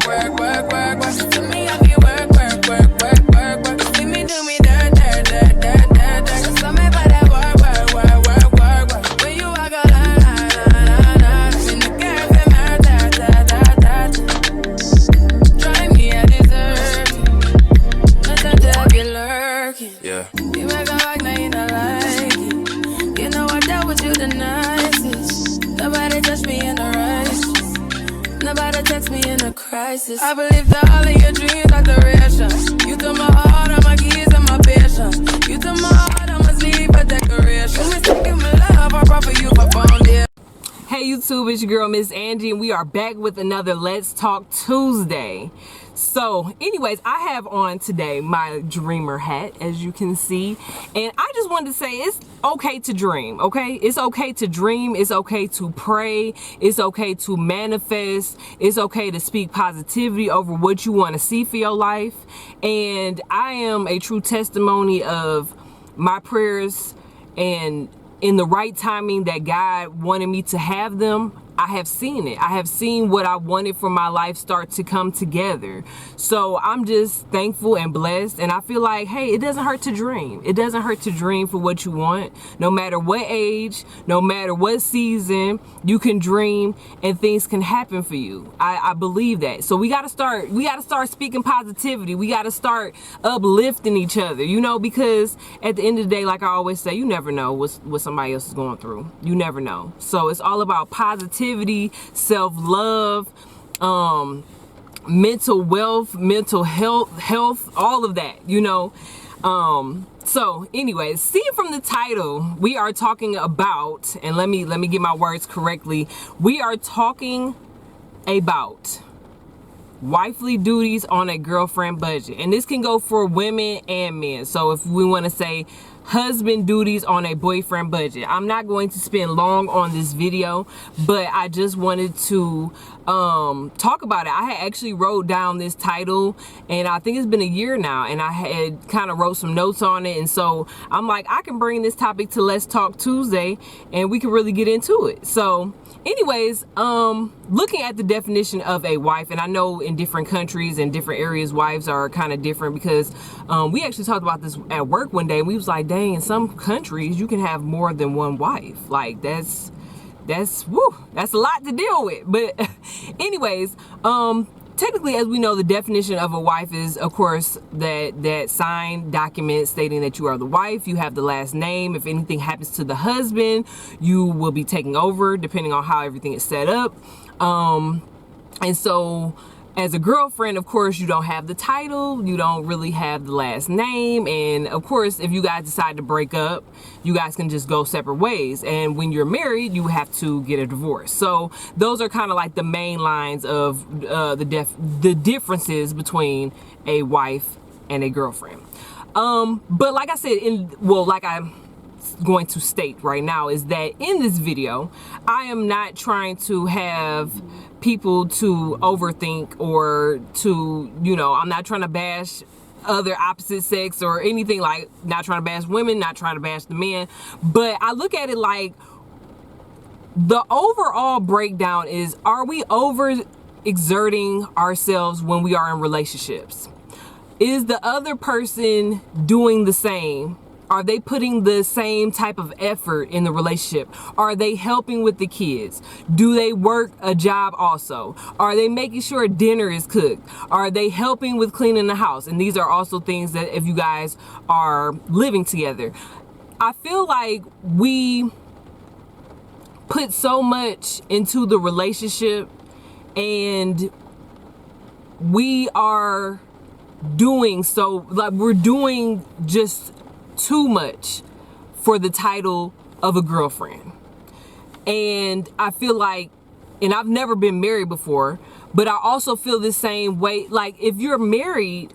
work, work, work, work. To me, I be work, work, work, work, work, work. See me do me dirt, dirt, dirt, dirt, dirt, dirt. So me by that work, work, work, work, work, work. When you walk a line, line, line, line, line. In the girls, them hurt, da, da, da, da, da. Drive me a dessert. Nothing to have you lurking. Yeah. You make a like, now you not like it. You know I dealt with you the nicest. Nobody touched me in the righteous. Nobody text me in a crisis. I believe that all of your dreams are duration. You took my heart, all my keys, and my patience. You took my heart, I must leave a decoration. You mistaken my love, I brought for you for phone, yeah. Hey YouTube, it's your girl Miss Angie, and we are back with another Let's Talk Tuesday. So anyways, I have on today my dreamer hat, as you can see, and I just wanted to say it's okay to dream, okay? It's okay to dream, it's okay to pray, it's okay to manifest, it's okay to speak positivity over what you want to see for your life. And I am a true testimony of my prayers, and in the right timing that God wanted me to have them, I have seen it. I have seen what I wanted for my life start to come together. So I'm just thankful and blessed. And I feel like, hey, it doesn't hurt to dream. It doesn't hurt to dream for what you want. No matter what age, no matter what season, you can dream and things can happen for you. I believe that. So we gotta start speaking positivity. We gotta start uplifting each other, you know, because at the end of the day, like I always say, you never know what somebody else is going through. You never know. So it's all about positivity, self-love, mental wealth, mental health, all of that, you know. So anyways, seeing from the title, we are talking about, and let me get my words correctly, we are talking about wifely duties on a girlfriend budget. And this can go for women and men. So if we want to say husband duties on a boyfriend budget, I'm not going to spend long on this video, but I just wanted to talk about it. I had actually wrote down this title, and I think it's been a year now, and I had kind of wrote some notes on it, and so I'm like, I can bring this topic to Let's Talk Tuesday and we can really get into it. So anyways, looking at the definition of a wife, and I know in different countries and different areas wives are kind of different, because we actually talked about this at work one day, and we was like, dang, in some countries you can have more than one wife. Like that's a lot to deal with. But anyways, technically, as we know, the definition of a wife is, of course, that signed document stating that you are the wife. You have the last name. If anything happens to the husband, you will be taking over, depending on how everything is set up. And so as a girlfriend, of course, you don't have the title, you don't really have the last name, and of course, if you guys decide to break up, you guys can just go separate ways. And when you're married, you have to get a divorce. So those are kind of like the main lines of the differences between a wife and a girlfriend. But like I said, like I'm going to state right now, is that in this video, I am not trying to have people to overthink or to, you know, I'm not trying to bash other opposite sex or anything, like not trying to bash women, not trying to bash the men, but I look at it like the overall breakdown is, are we over exerting ourselves when we are in relationships? Is the other person doing the same? Are they putting the same type of effort in the relationship? Are they helping with the kids? Do they work a job also? Are they making sure dinner is cooked? Are they helping with cleaning the house? And these are also things that if you guys are living together. I feel like we put so much into the relationship, and we are doing so, like we're doing just too much for the title of a girlfriend. And I feel like, and I've never been married before, but I also feel the same way. Like if you're married,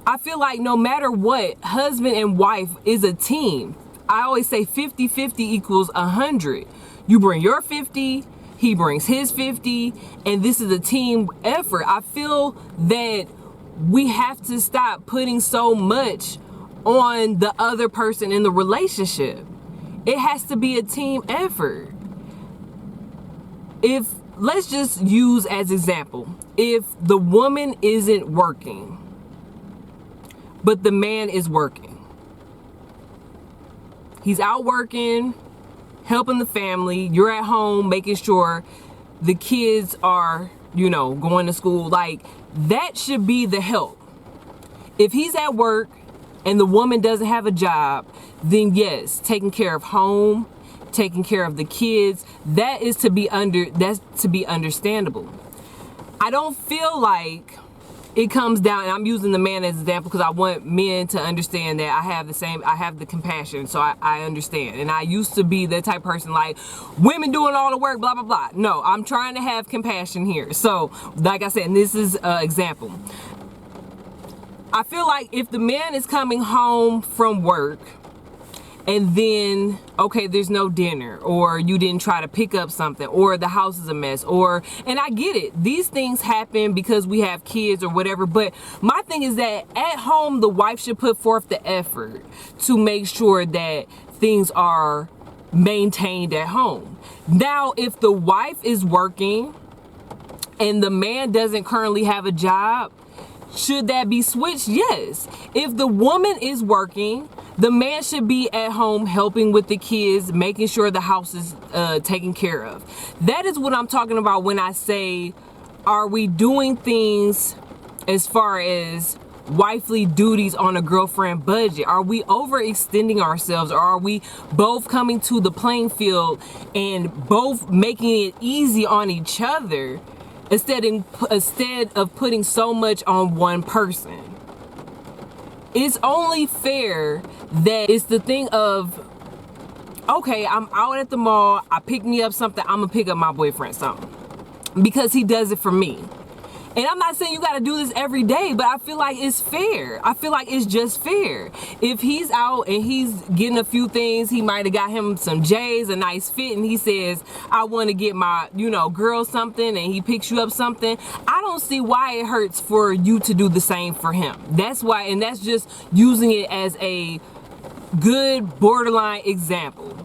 I feel like no matter what, husband and wife is a team. I always say 50-50 equals 100. You bring your 50, he brings his 50, and this is a team effort. I feel that we have to stop putting so much on the other person in the relationship. It has to be a team effort. If, let's just use as example, if the woman isn't working, but the man is working, he's out working, helping the family, you're at home making sure the kids are, going to school, like that should be the help. If he's at work and the woman doesn't have a job, then yes, taking care of home, taking care of the kids, that's to be understandable. I don't feel like it comes down, and I'm using the man as an example because I want men to understand that I have the compassion, so I understand. And I used to be that type of person, like, women doing all the work, blah, blah, blah. No, I'm trying to have compassion here. So, like I said, and this is an example. I feel like if the man is coming home from work, and then, okay, there's no dinner, or you didn't try to pick up something, or the house is a mess, and I get it. These things happen because we have kids or whatever, but my thing is that at home, the wife should put forth the effort to make sure that things are maintained at home. Now, if the wife is working and the man doesn't currently have a job, should that be switched? Yes. If the woman is working, the man should be at home helping with the kids, making sure the house is taken care of. That is what I'm talking about when I say, are we doing things as far as wifely duties on a girlfriend budget? Are we overextending ourselves, or are we both coming to the playing field and both making it easy on each other instead of putting so much on one person? It's only fair that it's the thing of, okay, I'm out at the mall, I pick me up something, I'm gonna pick up my boyfriend something because he does it for me. And I'm not saying you gotta do this every day, but I feel like it's fair. I feel like it's just fair. If he's out and he's getting a few things, he might have got him some J's, a nice fit, and he says, I want to get my, girl something, and he picks you up something. I don't see why it hurts for you to do the same for him. That's why, and that's just using it as a good borderline example.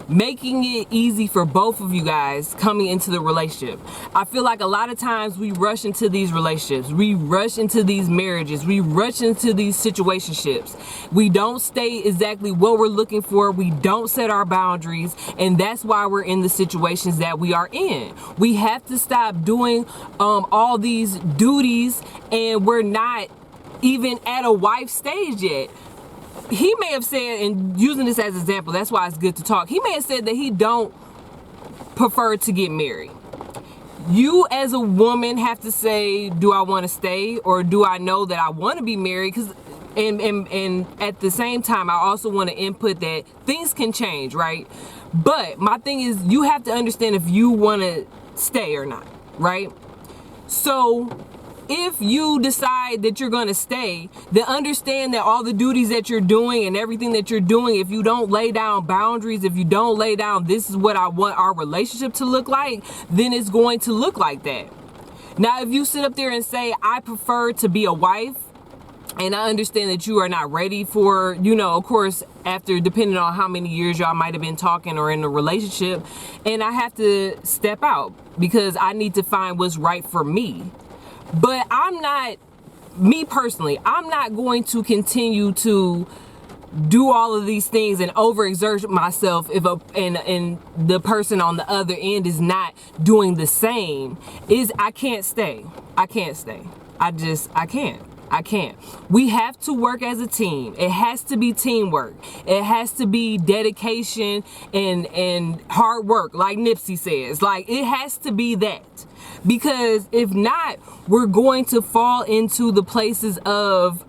Making it easy for both of you guys coming into the relationship. I feel like a lot of times we rush into these relationships, we rush into these marriages, we rush into these situationships. We don't stay exactly what we're looking for, we don't set our boundaries, and that's why we're in the situations that we are in. We have to stop doing all these duties, and we're not even at a wife stage yet. He may have said, and using this as an example, that's why it's good to talk. He may have said that he don't prefer to get married. You as a woman have to say, do I want to stay, or do I know that I want to be married? Because and at the same time, I also want to input that things can change, right? But my thing is, you have to understand if you want to stay or not, right? So if you decide that you're going to stay, then understand that all the duties that you're doing and everything that you're doing, if you don't lay down boundaries, if you don't lay down, this is what I want our relationship to look like, then it's going to look like that. Now, if you sit up there and say, I prefer to be a wife, and I understand that you are not ready for, of course, after depending on how many years y'all might have been talking or in a relationship, and I have to step out because I need to find what's right for me. But me personally, I'm not going to continue to do all of these things and overexert myself if and the person on the other end is not doing the same. I can't stay. I can't. We have to work as a team. It has to be teamwork. It has to be dedication and hard work, like Nipsey says. Like, it has to be that. Because if not, we're going to fall into the places of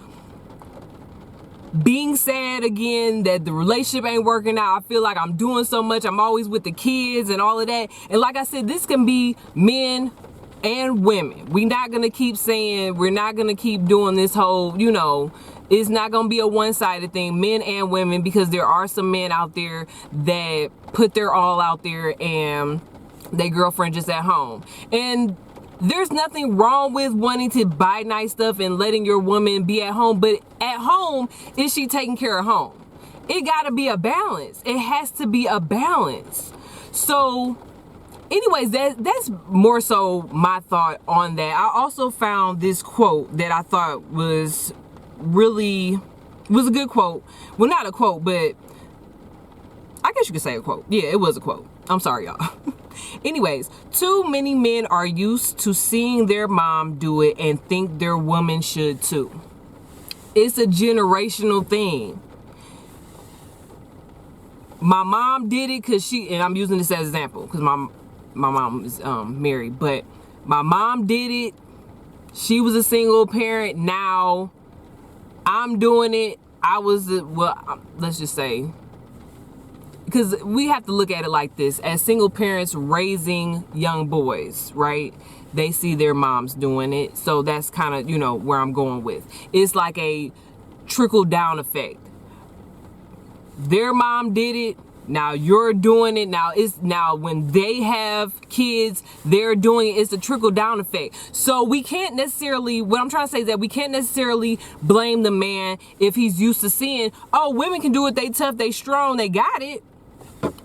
being sad again, that the relationship ain't working out. I feel like I'm doing so much. I'm always with the kids and all of that. And like I said, this can be men and women. We're not going to keep saying, we're not going to keep doing this whole, it's not going to be a one-sided thing, men and women, because there are some men out there that put their all out there and their girlfriend just at home. And there's nothing wrong with wanting to buy nice stuff and letting your woman be at home, but at home, is she taking care of home? It got to be a balance. It has to be a balance. So anyways, that's more so my thought on that. I also found this quote that I thought was a good quote. Well, not a quote, but I guess you could say a quote. Yeah, it was a quote. I'm sorry, y'all. Anyways, too many men are used to seeing their mom do it and think their woman should too. It's a generational thing. My mom did it because and I'm using this as an example because my mom is married, but my mom did it. She was a single parent. Now I'm doing it. Let's just say, because we have to look at it like this: as single parents raising young boys, right? They see their moms doing it, so that's kind of, you know, where I'm going with. It's like a trickle down effect. Their mom did it, now you're doing it. Now when they have kids, they're doing it. It's a trickle down effect. So we can't necessarily, what I'm trying to say is that we can't necessarily blame the man if he's used to seeing, oh, women can do it, they tough, they strong, they got it,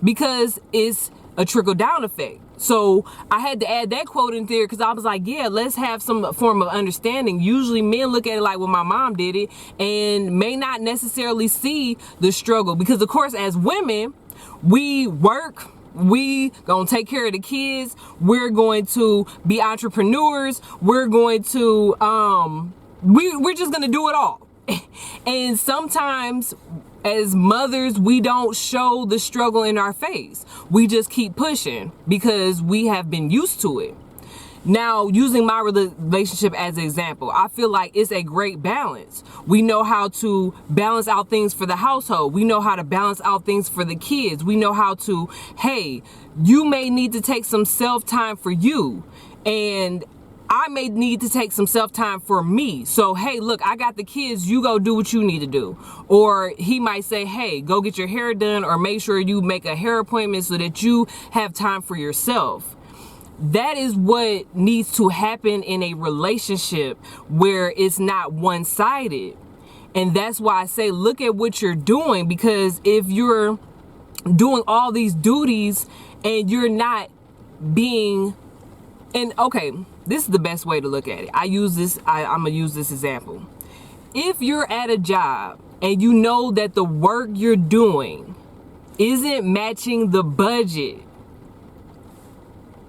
because it's a trickle down effect. So I had to add that quote in there because I was like, yeah, let's have some form of understanding. Usually men look at it like, well, my mom did it, and may not necessarily see the struggle, because of course as women, we work, we gonna take care of the kids, we're going to be entrepreneurs, we're going to we're just gonna do it all. And sometimes as mothers, we don't show the struggle in our face. We just keep pushing because we have been used to it. Now, using my relationship as an example, I feel like it's a great balance. We know how to balance out things for the household. We know how to balance out things for the kids. We know how to, hey, you may need to take some self-time for you, and I may need to take some self-time for me. So, hey, look, I got the kids, you go do what you need to do. Or he might say, hey, go get your hair done, or make sure you make a hair appointment so that you have time for yourself. That is what needs to happen in a relationship where it's not one-sided. And that's why I say, look at what you're doing, because if you're doing all these duties and you're not being, and okay, this is the best way to look at it. I'm gonna use this example. If you're at a job and you know that the work you're doing isn't matching the budget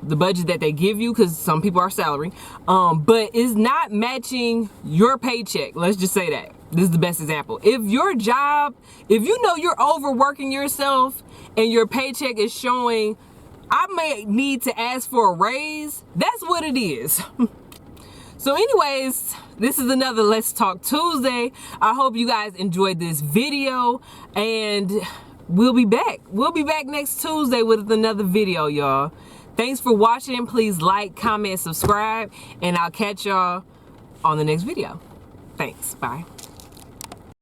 that they give you, because some people are salary, but is not matching your paycheck. Let's just say that. This is the best example. If your job, if you know you're overworking yourself and your paycheck is showing, I may need to ask for a raise, that's what it is. So anyways, this is another Let's Talk Tuesday. I hope you guys enjoyed this video, and we'll be back. We'll be back next Tuesday with another video, y'all. Thanks for watching. Please like, comment, subscribe, and I'll catch y'all on the next video. Thanks. Bye.